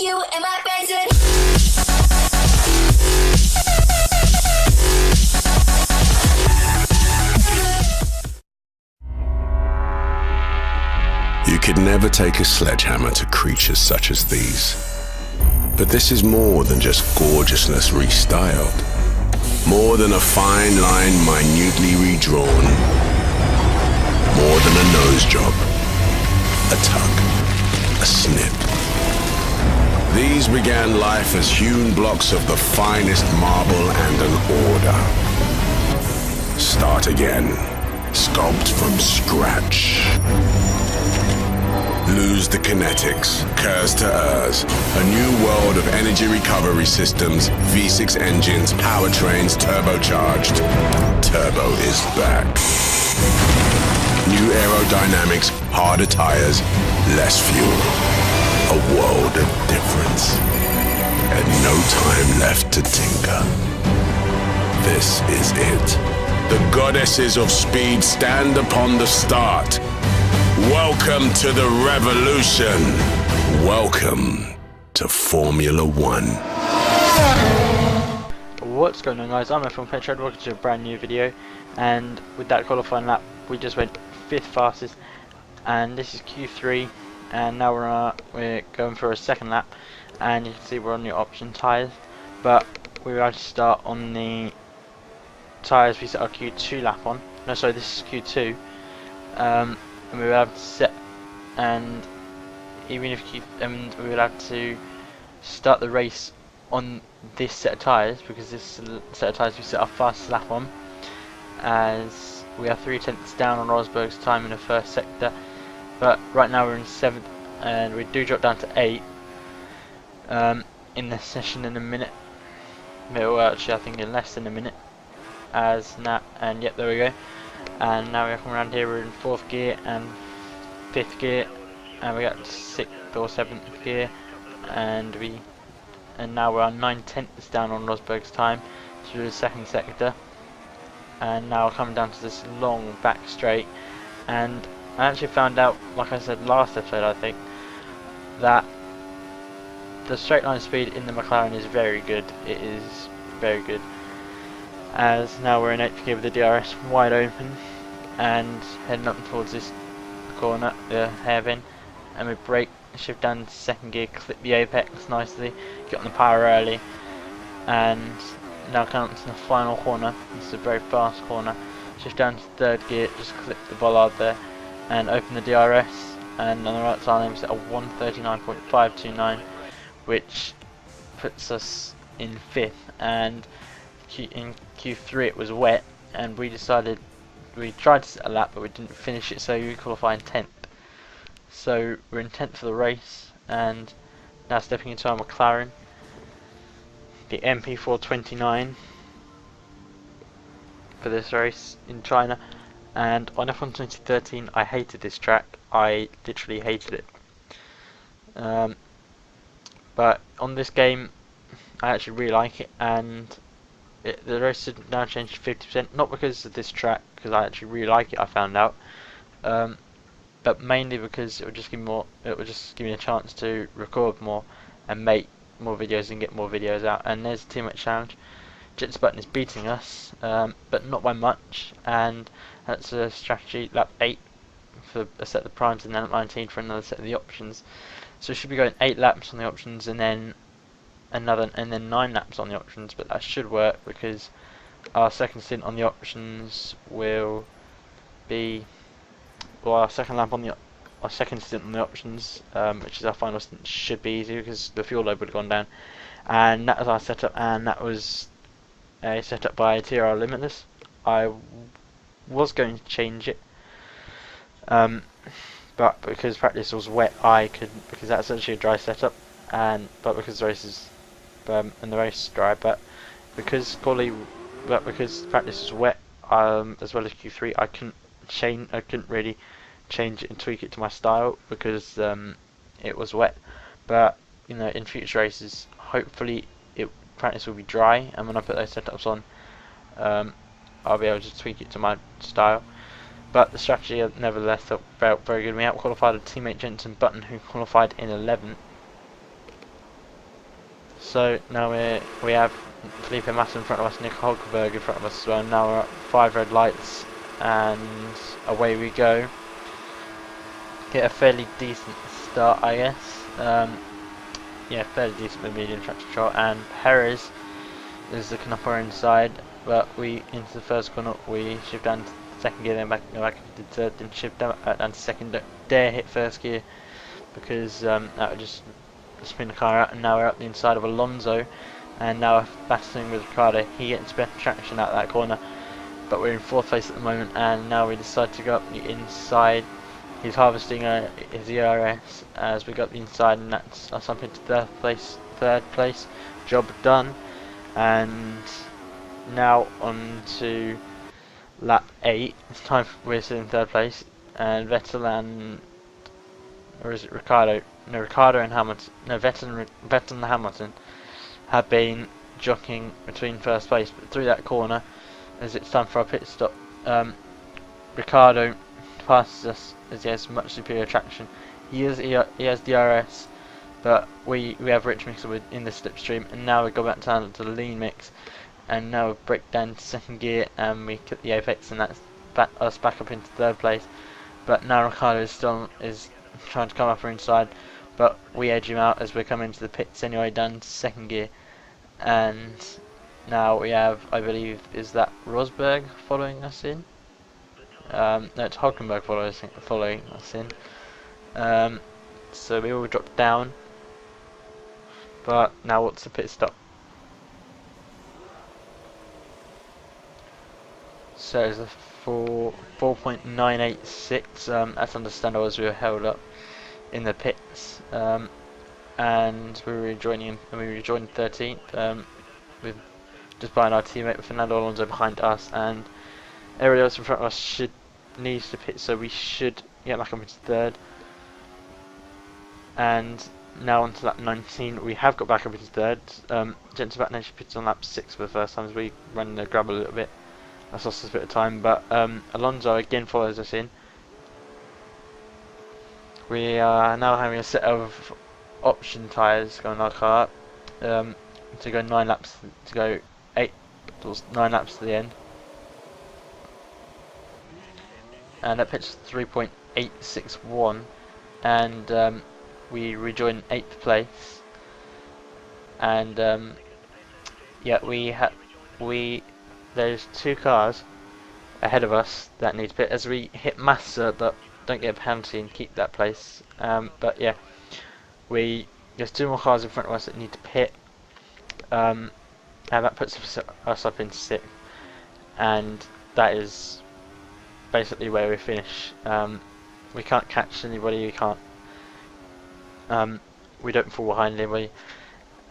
You and my friends and You could never take a sledgehammer to creatures such as these. But this is more than just gorgeousness restyled. More than a fine line minutely redrawn. More than a nose job, a tug, a snip. These began life as hewn blocks of the finest marble and an order. Start again. Sculpt from scratch. Lose the kinetics, Kers to Urs, a new world of energy recovery systems, V6 engines, powertrains, turbocharged. Turbo is back. New aerodynamics, harder tires, less fuel. A world of difference. And no time left to tinker. This is it. The goddesses of speed stand upon the start. Welcome to the revolution. Welcome to Formula One. What's going on, guys? I'm from Petrod. Welcome to a brand new video. And with that qualifying lap, we just went 5th fastest. And this is Q3. And now we're going for a second lap. And you can see we're on the option tyres. But we're about to start on the tyres we set our Q2 lap on. No, sorry, this is Q2. And we will have to set, and even if we will have to start the race on this set of tyres, because this set of tyres we set our fastest lap on, as we are 3/10 down on Rosberg's time in the first sector. But right now we're in 7th, and we do drop down to 8th in the session in a minute. Well, actually, I think in less than a minute. As now, and yep, there we go. And now we're coming around here, we're in 4th gear and 5th gear, and we got 6th or 7th gear, and now we're on 9/10 down on Rosberg's time through the second sector, and now coming down to this long back straight. And I actually found out, like I said last episode, I think, that the straight line speed in the McLaren is very good. It is very good. As now we're in 8th gear with the DRS wide open and heading up towards this corner, the hairpin, and we brake, shift down to 2nd gear, clip the apex nicely, get on the power early, and now come up to the final corner. This is a very fast corner. Shift down to 3rd gear, just clip the bollard there, and open the DRS, and on the right side we set a 139.529, which puts us in 5th. And in Q3 it was wet, and we tried to set a lap but we didn't finish it, so we qualified 10th. So we're in 10th for the race, and now stepping into our McLaren, the MP429, for this race in China. And on F1 2013 I hated this track, I literally hated it. But on this game I actually really like it, and the race has now changed to 50%, not because of this track, because I actually really like it, I found out, but mainly because it would just give me a chance to record more and make more videos and get more videos out. And there's a teammate challenge. Jets Button is beating us, but not by much, and that's a strategy. Lap 8 for a set of the primes, and then lap 19 for another set of the options. So we should be going 8 laps on the options, and then 9 laps on the options, but that should work because our second stint on the options will be, well, our second stint on the options, which is our final stint, should be easy because the fuel load would have gone down. And that was our setup, and that was a setup by TR Limitless. I was going to change it, but because practice was wet, because that's actually a dry setup, but because the race is and the race is dry, but because practice was wet, as well as Q3, I couldn't really change it and tweak it to my style because it was wet. But you know, in future races, hopefully practice will be dry, and when I put those setups on, I'll be able to tweak it to my style. But the strategy nevertheless felt very good. We out-qualified a teammate, Jenson Button, who qualified in 11th. So now we have Felipe Massa in front of us, Nick Hulkenberg in front of us as well. Now we're at 5 red lights, and away we go. Get a fairly decent start, I guess. Yeah, fairly decent with medium traction control, and Perez is looking up our inside, but we into the first corner, we shift down to second gear, then go back to third, then shift down to second. Don't dare hit first gear because that would just spin the car out. And now we're up the inside of Alonso, and now we're battling with Ricciardo. He gets better traction out that corner, but we're in 4th place at the moment, and now we decide to go up the inside. He's harvesting his ERS as we got the inside, and that's us up into 3rd place. Job done. And now on to lap 8. It's time we're still in 3rd place, and Vettel and, or is it Ricciardo? No, Ricciardo and Hamilton. No, Vettel and Hamilton have been jockeying between 1st place, but through that corner, as it's time for our pit stop, Ricciardo passes us as he has much superior traction. He has DRS, but we have rich mixer in the slipstream, and now we go back down to the lean mix, and now we break down to 2nd gear, and we cut the apex, and that's us back up into 3rd place. But now Ricciardo is trying to come up our inside, but we edge him out as we come into the pits anyway, down to 2nd gear. And now we have, I believe, is that Rosberg following us in? No, it's Hulkenberg following us in. So we all drop down. But now what's the pit stop? So it's a 4.986. That's understandable as we were held up in the pits. And we were rejoining 13th. With just behind our teammate Fernando Alonso behind us, and everybody else in front of us needs to pit, so we should get back up into 3rd. And now on to lap 19, we have got back up into 3rd. Jensen Button actually pits on lap 6 for the first time as we run the grab a little bit. That's lost us a bit of time, but Alonso again follows us in. We are now having a set of option tyres going our car to go 9 laps, to go 9 laps to the end. And that pitch 3.861, and we rejoin 8th place. And yeah, there's 2 cars ahead of us that need to pit as we hit Massa, but don't get a penalty and keep that place. But yeah, there's 2 more cars in front of us that need to pit, and that puts us up in 6th, and that is basically where we finish. We can't catch anybody, we don't fall behind anybody.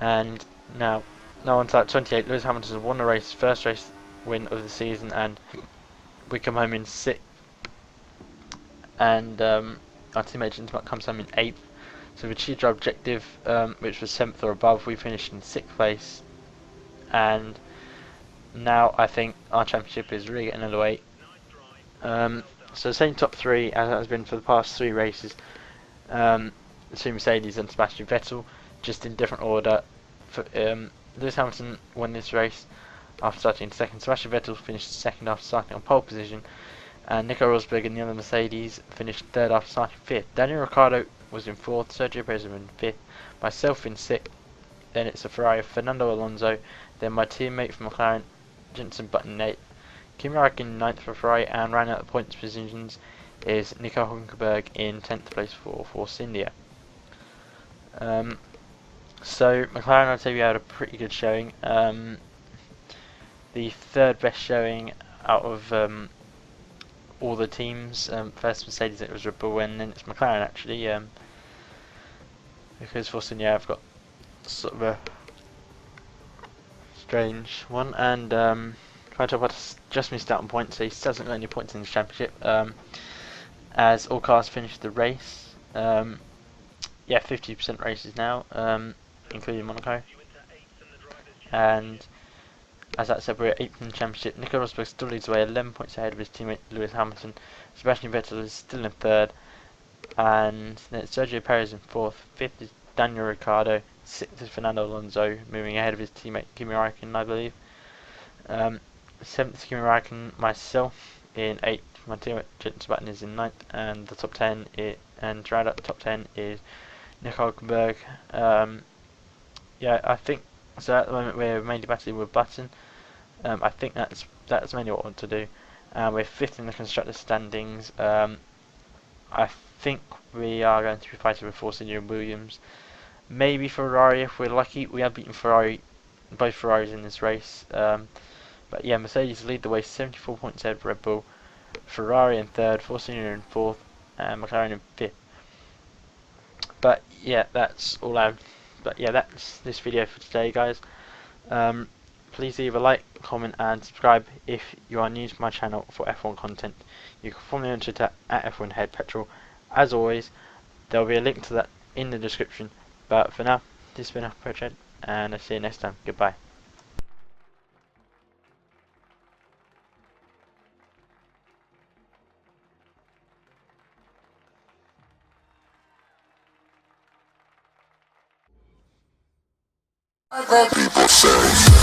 And now on to lap 28, Lewis Hamilton won the race, first race win of the season, and we come home in 6th. And our teammate Jensen comes home in 8th. So we achieved our objective, which was 7th or above. We finished in 6th place, and now I think our championship is really getting underway. So the same top 3 as it has been for the past 3 races. The 2 Mercedes and Sebastian Vettel, just in different order. Lewis Hamilton won this race after starting in 2nd. Sebastian Vettel finished 2nd after starting on pole position, and Nico Rosberg and the other Mercedes finished 3rd after starting 5th. Daniel Ricciardo was in 4th, Sergio Perez in 5th, myself in 6th. Then it's a Ferrari of Fernando Alonso. Then my teammate from McLaren, Jensen Button, 8th. Kimi Räikkönen 9th for Ferrari, and rounding out the points positions is Nico Hulkenberg in 10th place for Force India. So McLaren, I'd say we had a pretty good showing. The 3rd best showing out of all the teams. First Mercedes, it was Red Bull, and then it's McLaren actually. Because Force India have got sort of a strange one, and Kvyat just missed out on points, so he still hasn't got any points in the championship. As all cars finished the race. Yeah, 50% races now, including Monaco. And as that said, we're at 8th in the championship. Nico Rosberg still leads away 11 points ahead of his teammate Lewis Hamilton. Sebastian Vettel is still in 3rd, and then it's Sergio Perez in 4th. 5th is Daniel Ricciardo, 6th is Fernando Alonso, moving ahead of his teammate Kimi Raikkonen, I believe. 7th is Kimi Raikkonen, myself in 8th. My teammate Jenson Button is in 9th, and the top 10 and round up the top 10 is Nico Hülkenberg. Yeah, I think so. At the moment, we're mainly battling with Button. I think that's mainly what I want to do. We're 5th in the constructors' standings. I think we are going to be fighting with Force India and Williams. Maybe Ferrari if we're lucky. We have beaten both Ferraris in this race. But yeah, Mercedes lead the way, 74 points ahead of Red Bull. Ferrari in 3rd, Force India in 4th, and McLaren in 5th. But yeah, that's all that's this video for today, guys. Please leave a like, comment and subscribe if you are new to my channel for F1 content. You can follow me on Twitter at F1HeadPetrol. As always, there will be a link to that in the description. But for now, this has been F1Head, and I'll see you next time. Goodbye. Other people say